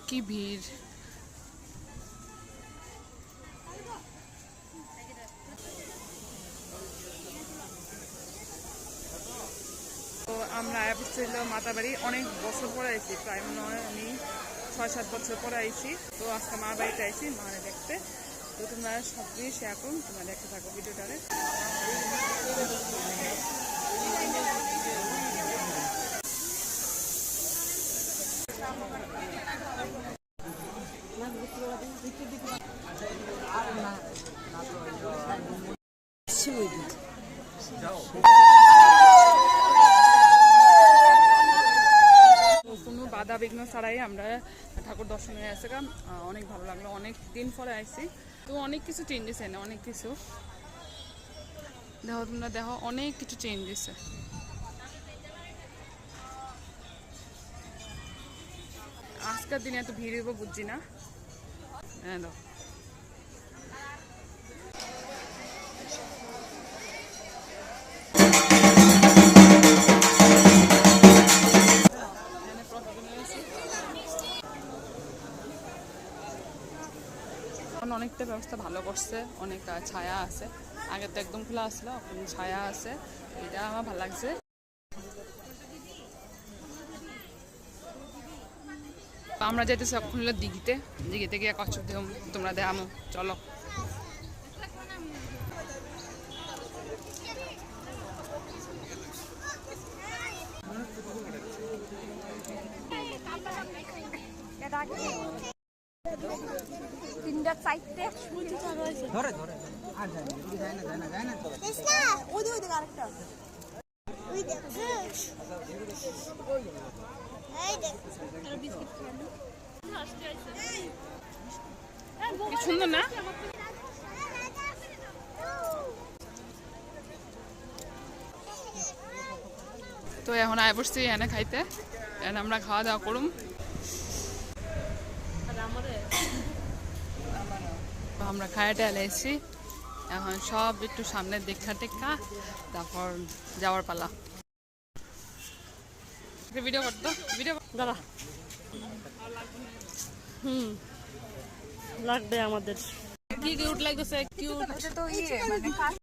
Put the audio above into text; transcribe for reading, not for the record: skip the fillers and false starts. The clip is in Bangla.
কি ভিড়। তো আমরা ছিল মাতাবাড়ি, অনেক বছর পরে আইছি, প্রায় মনে হয় আমি 6-7 বছর পরে আইছি। তো আজকে মার বাড়িতে আইছি মারে দেখতে। তো তোমরা সব কিছু শেয়ার করুন, তোমরা দেখতে থাকো ভিডিওটারে। কোনো বাধা বিঘ্ন ছাড়াই আমরা ঠাকুর দর্শন হয়ে আসে, কারণ অনেক ভালো লাগলো, অনেক দিন পরে আইসি। তো অনেক কিছু চেঞ্জেস এনে, অনেক কিছু দেখো, তোমরা দেখো অনেক কিছু চেঞ্জ দিছে। আজকের দিনে এত ভিড় হইব বুঝছি না। হ্যাঁ দেখো অনেকটা ব্যবস্থা ভালো করছে, অনেক ছায়া আছে। আগে তো একদম খোলা আসলো, এখন ছায়া আছে, এটা আমার ভালো লাগছে। আমরা যেতেছি এখন হলো দিঘিতে, দিঘিতে গিয়ে কচ্ছপ দিয়ে তোমরা দেখামো, চলো। তিনটা চারটে ধরে ধরে আর যায় না ওই দিকে আরেকটা ওই দেখ এই দেখ আর বিস্কিট খানো কি সুন্দর না? তো এখন আয় বসছি এনে খাইতে, আমরা খাওয়া দাওয়া করুম। আমরা খাইতে এলাইছি, এখন সব একটু সামনে দেখা টেকা, তারপর যাওয়ার পালা। ভিডিও করতো, ভিডিও দাঁড়া। লাগবে আমাদের। কি কিউট লাগতেছে, কিউট। তো ইয়ে মানে